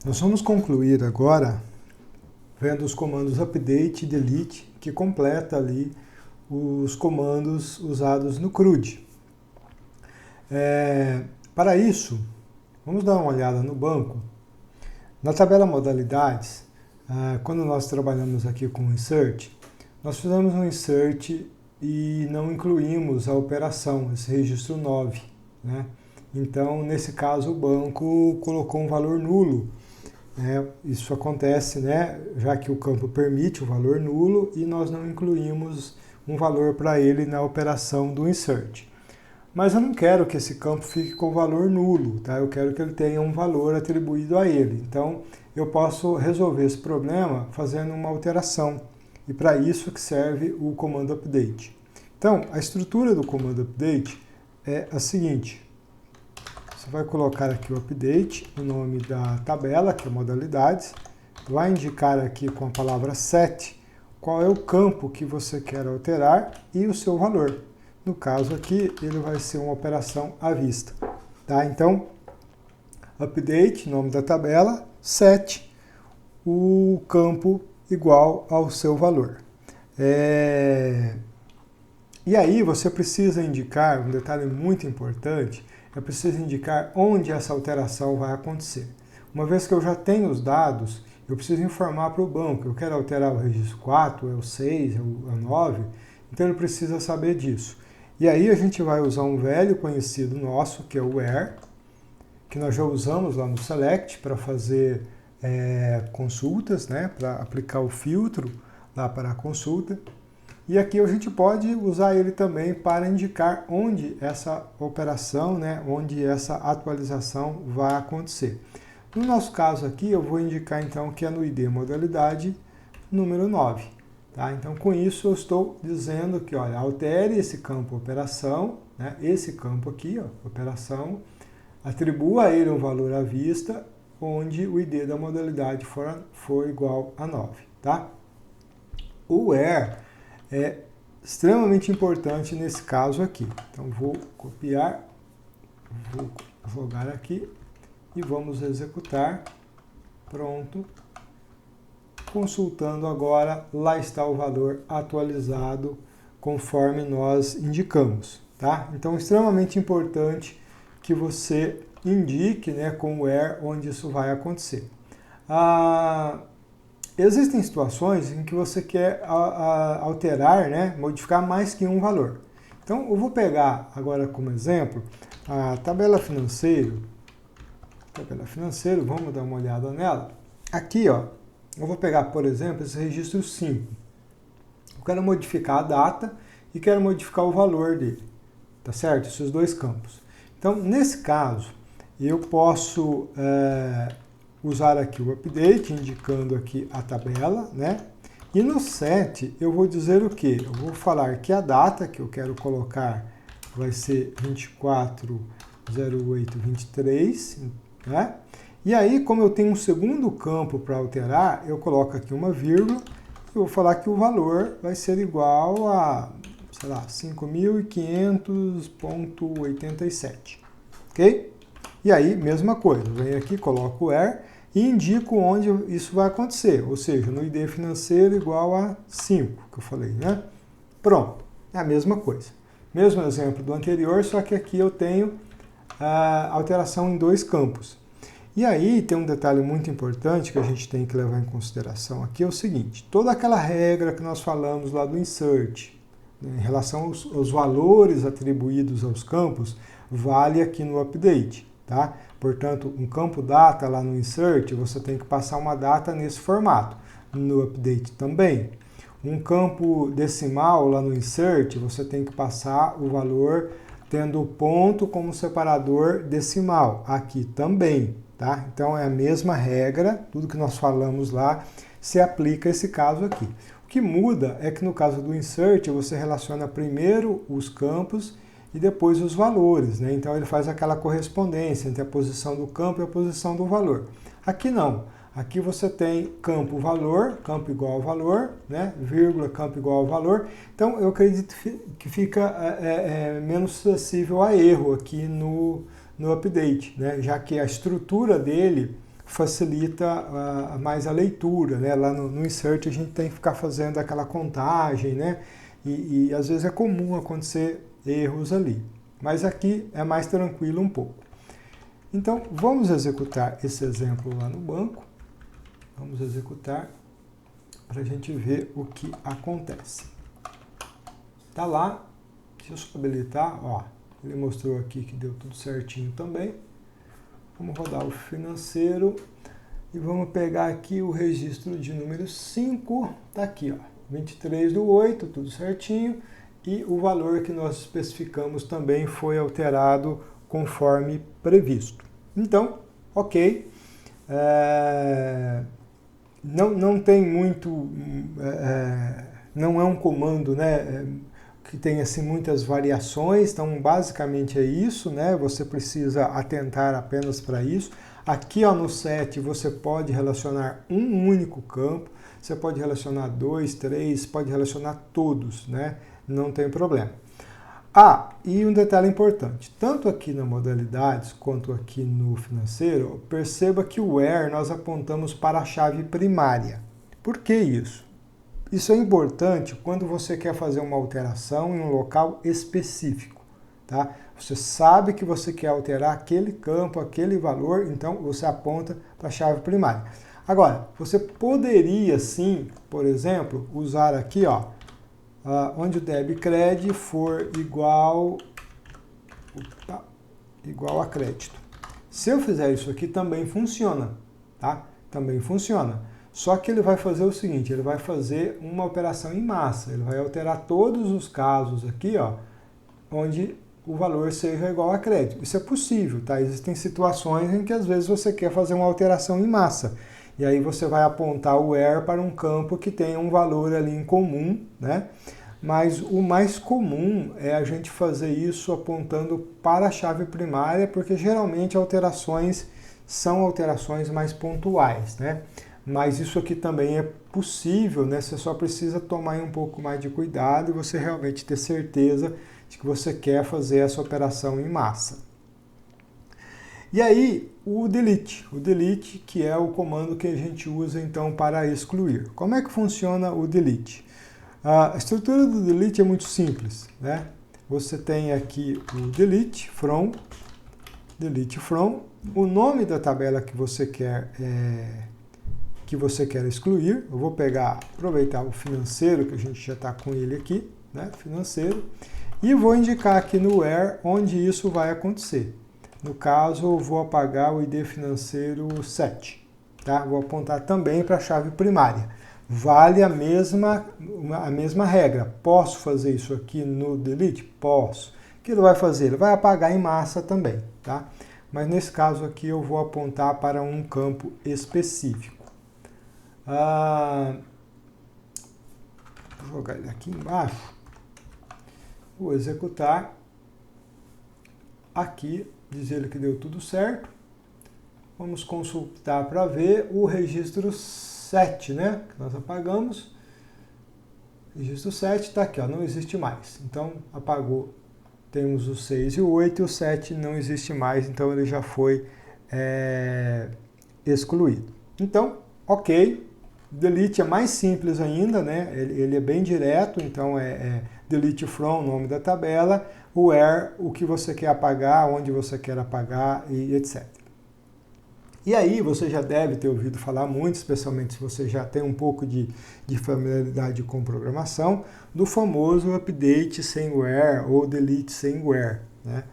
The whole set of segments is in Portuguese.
Nós vamos concluir agora vendo os comandos update e delete, que completa ali os comandos usados no CRUD. Para isso, vamos dar uma olhada no banco. Na tabela modalidades, quando nós trabalhamos aqui com insert, nós fizemos um insert e não incluímos a operação, esse registro 9, né? Então, nesse caso, o banco colocou um valor nulo. Isso acontece, né, já que o campo permite o valor nulo e nós não incluímos um valor para ele na operação do insert. Mas eu não quero que esse campo fique com valor nulo, tá? Eu quero que ele tenha um valor atribuído a ele. Então, eu posso resolver esse problema fazendo uma alteração. E para isso que serve o comando update. Então, a estrutura do comando update é a seguinte. Você vai colocar aqui o update, o nome da tabela, que é modalidades, vai indicar aqui com a palavra set qual é o campo que você quer alterar e o seu valor. No caso aqui, ele vai ser uma operação à vista. Tá? Então, update, nome da tabela, set, o campo igual ao seu valor. E aí você precisa indicar, um detalhe muito importante, é preciso indicar onde essa alteração vai acontecer. Uma vez que eu já tenho os dados, eu preciso informar para o banco, eu quero alterar o registro 4, é o 6, é o 9, então ele precisa saber disso. E aí a gente vai usar um velho conhecido nosso, que é o where, que nós já usamos lá no select para fazer consultas, né, para aplicar o filtro lá para a consulta. E aqui a gente pode usar ele também para indicar onde essa operação, né, onde essa atualização vai acontecer. No nosso caso aqui, eu vou indicar então que é no ID modalidade número 9. Tá? Então, com isso, eu estou dizendo que, olha, altere esse campo operação, né, esse campo aqui, ó, operação, atribua a ele um valor à vista, onde o ID da modalidade for igual a 9. Tá? O where é extremamente importante nesse caso aqui. Então, vou copiar, vou jogar aqui e vamos executar. Pronto. Consultando agora, lá está o valor atualizado conforme nós indicamos. Tá? Então, extremamente importante que você indique, né, com o where onde isso vai acontecer. Existem situações em que você quer alterar, né, modificar mais que um valor. Então, eu vou pegar agora como exemplo a tabela financeiro. Vamos dar uma olhada nela. Aqui, ó, eu vou pegar, por exemplo, esse registro 5. Eu quero modificar a data e quero modificar o valor dele. Tá certo? Esses dois campos. Então, nesse caso, eu posso usar aqui o update, indicando aqui a tabela, né? E no set eu vou dizer o quê? Eu vou falar que a data que eu quero colocar vai ser 24/08/23, né? E aí, como eu tenho um segundo campo para alterar, eu coloco aqui uma vírgula e vou falar que o valor vai ser igual a, sei lá, 5.500,87, ok? E aí, mesma coisa, eu venho aqui, coloco o where e indico onde isso vai acontecer, ou seja, no ID financeiro igual a 5, que eu falei, né? Pronto, é a mesma coisa. Mesmo exemplo do anterior, só que aqui eu tenho a alteração em dois campos. E aí tem um detalhe muito importante que a gente tem que levar em consideração aqui, é o seguinte, toda aquela regra que nós falamos lá do insert, né, em relação aos valores atribuídos aos campos, vale aqui no update. Tá? Portanto, um campo data lá no insert, você tem que passar uma data nesse formato. No update também. Um campo decimal lá no insert, você tem que passar o valor tendo o ponto como separador decimal. Aqui também. Tá? Então, é a mesma regra, tudo que nós falamos lá se aplica a esse caso aqui. O que muda é que no caso do insert, você relaciona primeiro os campos e depois os valores, né? Então ele faz aquela correspondência entre a posição do campo e a posição do valor. Aqui não. Aqui você tem campo valor, campo igual ao valor, né? Vírgula, campo igual ao valor. Então eu acredito que fica menos suscetível a erro aqui no update, né? Já que a estrutura dele facilita mais a leitura, né? Lá no insert a gente tem que ficar fazendo aquela contagem, né? E às vezes é comum acontecer erros ali. Mas aqui é mais tranquilo um pouco. Então, vamos executar esse exemplo lá no banco. Vamos executar para a gente ver o que acontece. Tá lá. Deixa eu só habilitar. Ó, ele mostrou aqui que deu tudo certinho também. Vamos rodar o financeiro e vamos pegar aqui o registro de número 5. Tá aqui, ó, 23/8, tudo certinho. E o valor que nós especificamos também foi alterado conforme previsto. Então, ok. Não tem muito... não é um comando, né, que tem assim, muitas variações. Então, basicamente é isso, né? Você precisa atentar apenas para isso. Aqui, ó, no set, você pode relacionar um único campo. Você pode relacionar 2, 3, pode relacionar todos, né? Não tem problema. Ah, e um detalhe importante, tanto aqui na modalidades quanto aqui no financeiro, perceba que o where nós apontamos para a chave primária. Por que isso? Isso é importante quando você quer fazer uma alteração em um local específico, tá? Você sabe que você quer alterar aquele campo, aquele valor, então você aponta para a chave primária. Agora, você poderia sim, por exemplo, usar aqui, ó, onde o débito e crédito for igual a crédito. Se eu fizer isso aqui, também funciona, tá? Também funciona. Só que ele vai fazer o seguinte, ele vai fazer uma operação em massa. Ele vai alterar todos os casos aqui, ó, onde o valor seja igual a crédito. Isso é possível, tá? Existem situações em que às vezes você quer fazer uma alteração em massa. E aí você vai apontar o where para um campo que tenha um valor ali em comum, né? Mas o mais comum é a gente fazer isso apontando para a chave primária, porque geralmente alterações são alterações mais pontuais, né? Mas isso aqui também é possível, né? Você só precisa tomar um pouco mais de cuidado e você realmente ter certeza de que você quer fazer essa operação em massa. E aí, o delete, que é o comando que a gente usa então para excluir. Como é que funciona o delete? A estrutura do delete é muito simples, né? Você tem aqui o delete from, o nome da tabela que você quer excluir. Eu vou aproveitar o financeiro, que a gente já está com ele aqui, né? Financeiro, e vou indicar aqui no where onde isso vai acontecer. No caso, eu vou apagar o ID financeiro 7, tá? Vou apontar também para a chave primária. Vale a mesma regra. Posso fazer isso aqui no delete? Posso. O que ele vai fazer? Ele vai apagar em massa também, tá? Mas nesse caso aqui eu vou apontar para um campo específico. Vou jogar ele aqui embaixo. Vou executar. Aqui, diz ele que deu tudo certo. Vamos consultar para ver o registro 7, né? Que nós apagamos. Registro 7 está aqui, ó, não existe mais. Então, apagou. Temos o 6 e o 8 e o 7 não existe mais, então ele já foi excluído. Então, ok. Delete é mais simples ainda, né? Ele é bem direto, então delete from, nome da tabela, o where, o que você quer apagar, onde você quer apagar e etc. E aí você já deve ter ouvido falar muito, especialmente se você já tem um pouco de familiaridade com programação, do famoso update sem where ou delete sem where, né?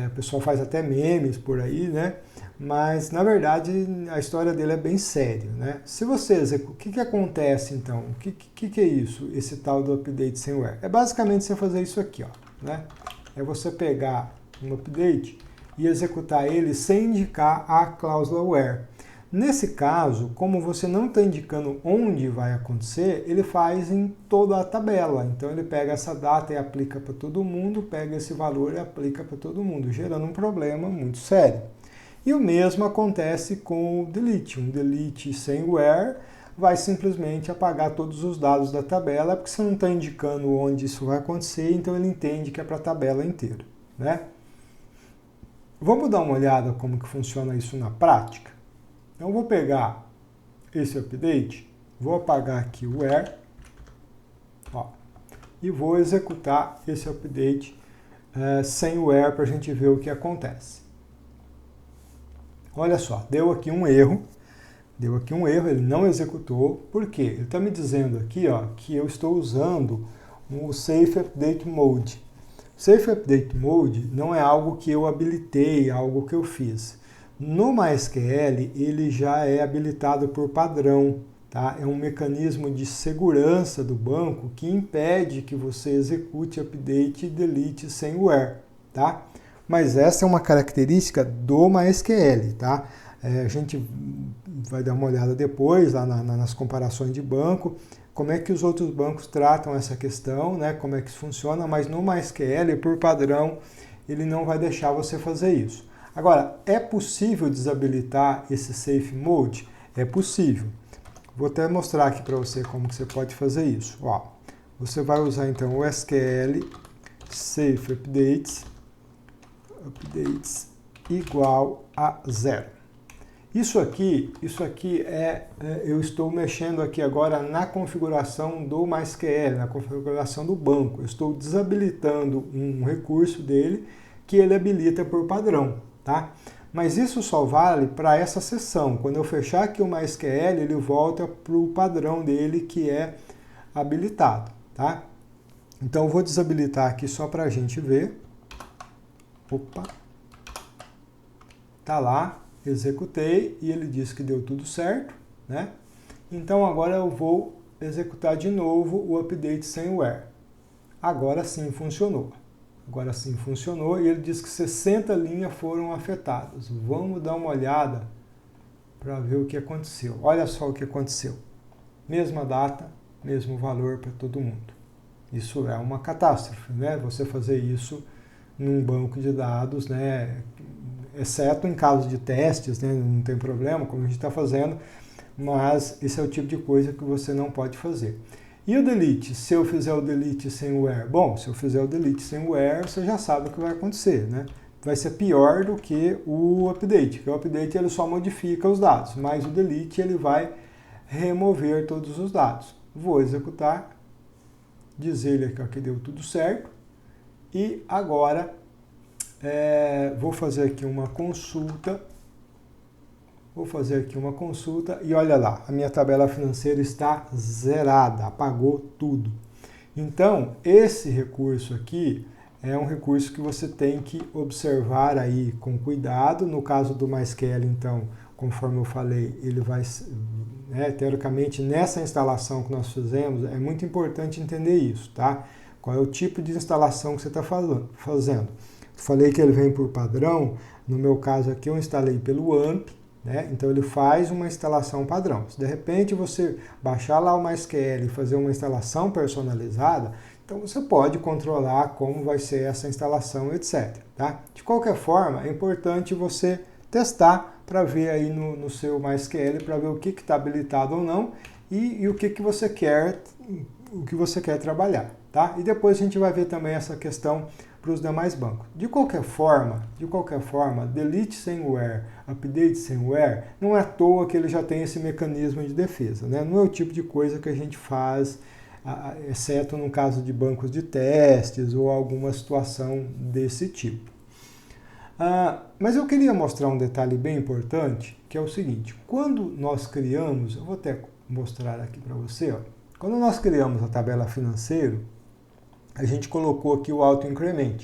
O pessoal faz até memes por aí, né? Mas, na verdade, a história dele é bem séria, né? Se você executa, o que acontece, então? O que é isso, esse tal do update sem where? É basicamente você fazer isso aqui, ó, né? É você pegar um update e executar ele sem indicar a cláusula where. Nesse caso, como você não está indicando onde vai acontecer, ele faz em toda a tabela. Então, ele pega essa data e aplica para todo mundo, pega esse valor e aplica para todo mundo, gerando um problema muito sério. E o mesmo acontece com o delete. Um delete sem where vai simplesmente apagar todos os dados da tabela, porque você não está indicando onde isso vai acontecer, então ele entende que é para a tabela inteira, né? Vamos dar uma olhada como que funciona isso na prática? Então, eu vou pegar esse update, vou apagar aqui o where, ó, e vou executar esse update sem o where para a gente ver o que acontece. Olha só, deu aqui um erro, ele não executou, por quê? Ele está me dizendo aqui, ó, que eu estou usando o Safe Update Mode. Safe Update Mode não é algo que eu habilitei, algo que eu fiz. No MySQL, ele já é habilitado por padrão, tá? É um mecanismo de segurança do banco que impede que você execute update e delete sem where, tá? Mas essa é uma característica do MySQL, tá? A gente vai dar uma olhada depois lá nas comparações de banco, como é que os outros bancos tratam essa questão, né? Como é que isso funciona, mas no MySQL, por padrão, ele não vai deixar você fazer isso. Agora, é possível desabilitar esse Safe Mode? É possível. Vou até mostrar aqui para você como que você pode fazer isso. Ó, você vai usar então o SQL Safe Updates igual a 0. Isso aqui eu estou mexendo aqui agora na configuração do MySQL, na configuração do banco. Eu estou desabilitando um recurso dele que ele habilita por padrão, tá? Mas isso só vale para essa seção. Quando eu fechar aqui o MySQL, ele volta para o padrão dele que é habilitado, tá? Então eu vou desabilitar aqui só para a gente ver. Opa! Tá lá. Executei e ele disse que deu tudo certo, né? Então agora eu vou executar de novo o update sem where. Agora sim funcionou. Agora sim funcionou e ele diz que 60 linhas foram afetadas. Vamos dar uma olhada para ver o que aconteceu. Olha só o que aconteceu. Mesma data, mesmo valor para todo mundo. Isso é uma catástrofe, né? Você fazer isso num banco de dados, né? Exceto em caso de testes, né? Não tem problema, como a gente está fazendo, mas esse é o tipo de coisa que você não pode fazer. E o delete? Se eu fizer o delete sem o where? Bom, se eu fizer o delete sem o where, você já sabe o que vai acontecer, né? Vai ser pior do que o update, porque o update ele só modifica os dados, mas o delete ele vai remover todos os dados. Vou executar, dizer ele que deu tudo certo, e agora vou fazer aqui uma consulta. E olha lá, a minha tabela financeira está zerada, apagou tudo. Então, esse recurso aqui é um recurso que você tem que observar aí com cuidado. No caso do MySQL, então, conforme eu falei, ele vai, teoricamente, nessa instalação que nós fizemos, é muito importante entender isso, tá? Qual é o tipo de instalação que você está fazendo. Falei que ele vem por padrão, no meu caso aqui eu instalei pelo AMP, né? Então ele faz uma instalação padrão. Se de repente você baixar lá o MySQL e fazer uma instalação personalizada, então você pode controlar como vai ser essa instalação, etc. Tá? De qualquer forma, é importante você testar para ver aí no seu MySQL, para ver o que está habilitado ou não e o que você quer trabalhar. Tá? E depois a gente vai ver também essa questão para os demais bancos. De qualquer forma, delete sem where, update sem where, não é à toa que ele já tem esse mecanismo de defesa, né? Não é o tipo de coisa que a gente faz, exceto no caso de bancos de testes ou alguma situação desse tipo. Mas eu queria mostrar um detalhe bem importante, que é o seguinte: quando nós criamos, eu vou até mostrar aqui para você, ó, quando nós criamos a tabela financeira, a gente colocou aqui o auto-increment,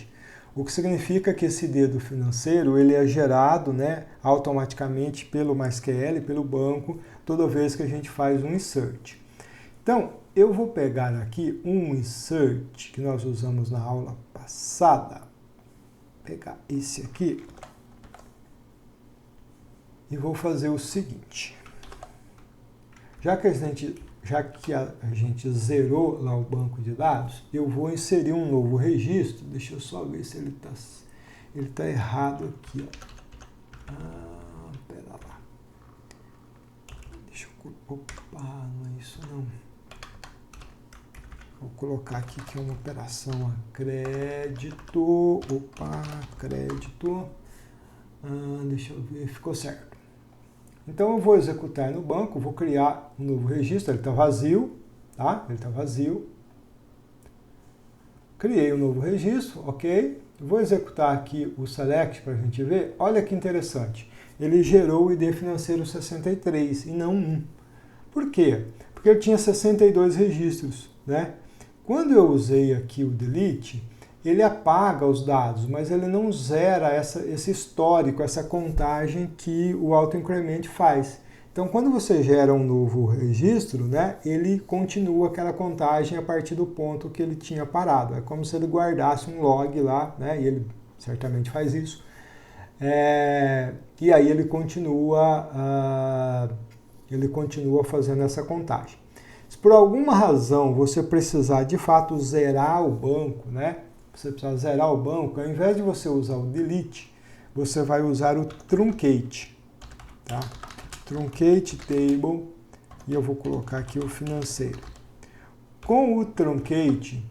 o que significa que esse dedo financeiro ele é gerado, né, automaticamente pelo MySQL, pelo banco, toda vez que a gente faz um insert. Então, eu vou pegar aqui um insert que nós usamos na aula passada, pegar esse aqui e vou fazer o seguinte. Já que a gente zerou lá o banco de dados, eu vou inserir um novo registro. Deixa eu só ver se ele tá errado aqui. Pera lá. Deixa eu... Opa, não é isso não. Vou colocar aqui que é uma operação a crédito. Opa, crédito. Deixa eu ver, ficou certo. Então eu vou executar no banco, vou criar um novo registro, ele está vazio, tá? Ele está vazio. Criei um novo registro, ok? Vou executar aqui o select para a gente ver. Olha que interessante. Ele gerou o ID financeiro 63 e não 1. Por quê? Porque eu tinha 62 registros, né? Quando eu usei aqui o delete, ele apaga os dados, mas ele não zera esse histórico, essa contagem que o autoincrement faz. Então, quando você gera um novo registro, né, ele continua aquela contagem a partir do ponto que ele tinha parado. É como se ele guardasse um log lá, né, e ele certamente faz isso. E aí ele continua fazendo essa contagem. Se por alguma razão você precisar de fato zerar o banco, né, você precisa zerar o banco, ao invés de você usar o delete, você vai usar o truncate, tá? Truncate table, e eu vou colocar aqui o financeiro. Com o truncate,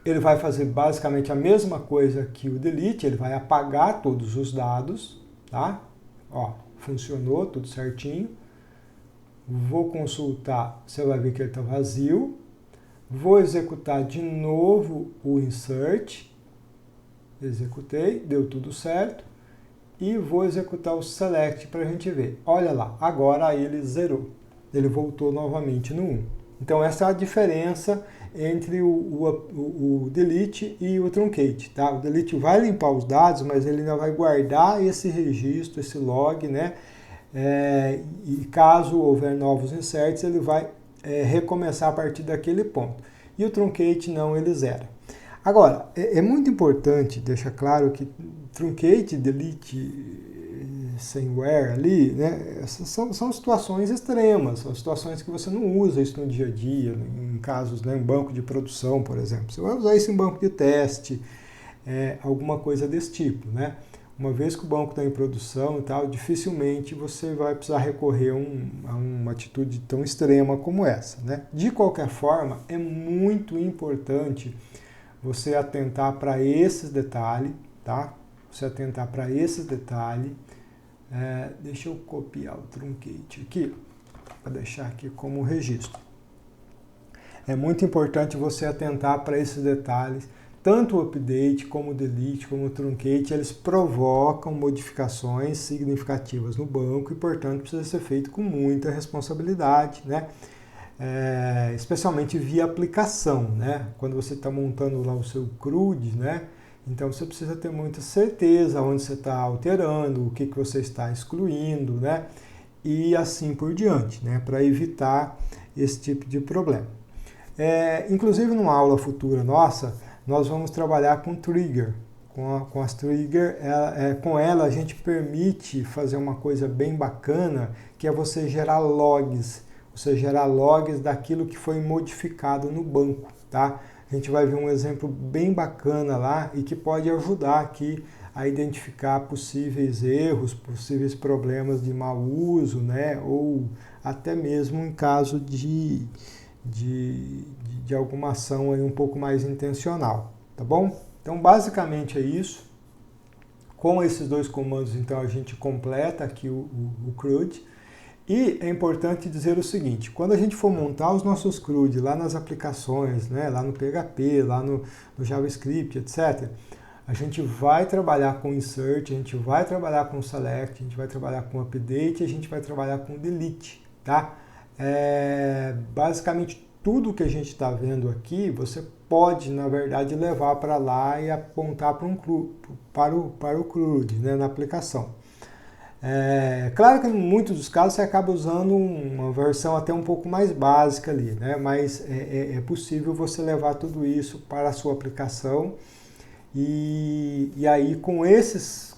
ele vai fazer basicamente a mesma coisa que o delete, ele vai apagar todos os dados, tá? Ó, funcionou tudo certinho. Vou consultar, você vai ver que ele está vazio. Vou executar de novo o insert. Executei, deu tudo certo. E vou executar o select para a gente ver. Olha lá, agora ele zerou. Ele voltou novamente no 1. Então essa é a diferença entre o delete e o truncate. Tá? O delete vai limpar os dados, mas ele ainda vai guardar esse registro, esse log, né? E caso houver novos inserts, ele vai recomeçar a partir daquele ponto. E o truncate não, ele zera. Agora, é muito importante deixar claro que truncate, delete, sem where ali, né, são situações extremas, são situações que você não usa isso no dia a dia, em casos, né, em banco de produção, por exemplo. Você vai usar isso em banco de teste, alguma coisa desse tipo, né? Uma vez que o banco está em produção e tal, dificilmente você vai precisar recorrer a uma atitude tão extrema como essa, né? De qualquer forma, é muito importante você atentar para esses detalhes, tá? Você atentar para esses detalhes. Deixa eu copiar o truncate aqui, para deixar aqui como registro. É muito importante você atentar para esses detalhes. Tanto o update, como o delete, como o truncate, eles provocam modificações significativas no banco e, portanto, precisa ser feito com muita responsabilidade, né? Especialmente via aplicação, né? Quando você está montando lá o seu CRUD, né? Então você precisa ter muita certeza onde você está alterando, o que você está excluindo, né? E assim por diante, né? Para evitar esse tipo de problema. Inclusive, numa aula futura nossa, nós vamos trabalhar com trigger. Com as trigger, com ela a gente permite fazer uma coisa bem bacana, que é você gerar logs. Você gerar logs daquilo que foi modificado no banco, tá? A gente vai ver um exemplo bem bacana lá e que pode ajudar aqui a identificar possíveis erros, possíveis problemas de mau uso, né? Ou até mesmo em caso de alguma ação aí um pouco mais intencional, tá bom? Então, basicamente é isso. Com esses dois comandos, então, a gente completa aqui o CRUD. E é importante dizer o seguinte, quando a gente for montar os nossos CRUD lá nas aplicações, né, lá no PHP, lá no JavaScript, etc., a gente vai trabalhar com insert, a gente vai trabalhar com select, a gente vai trabalhar com update, a gente vai trabalhar com delete, tá? Basicamente tudo que a gente está vendo aqui, você pode, na verdade, levar para lá e apontar para o CRUD, né, na aplicação. Claro que em muitos dos casos você acaba usando uma versão até um pouco mais básica ali, né? Mas é possível você levar tudo isso para a sua aplicação e aí com esses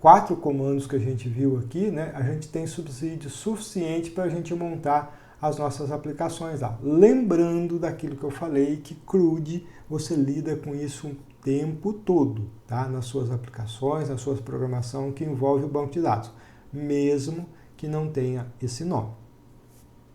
4 comandos que a gente viu aqui, né, a gente tem subsídio suficiente para a gente montar as nossas aplicações lá. Lembrando daquilo que eu falei, que CRUD você lida com isso o tempo todo, tá? Nas suas aplicações, na sua programação que envolve o banco de dados, mesmo que não tenha esse nome.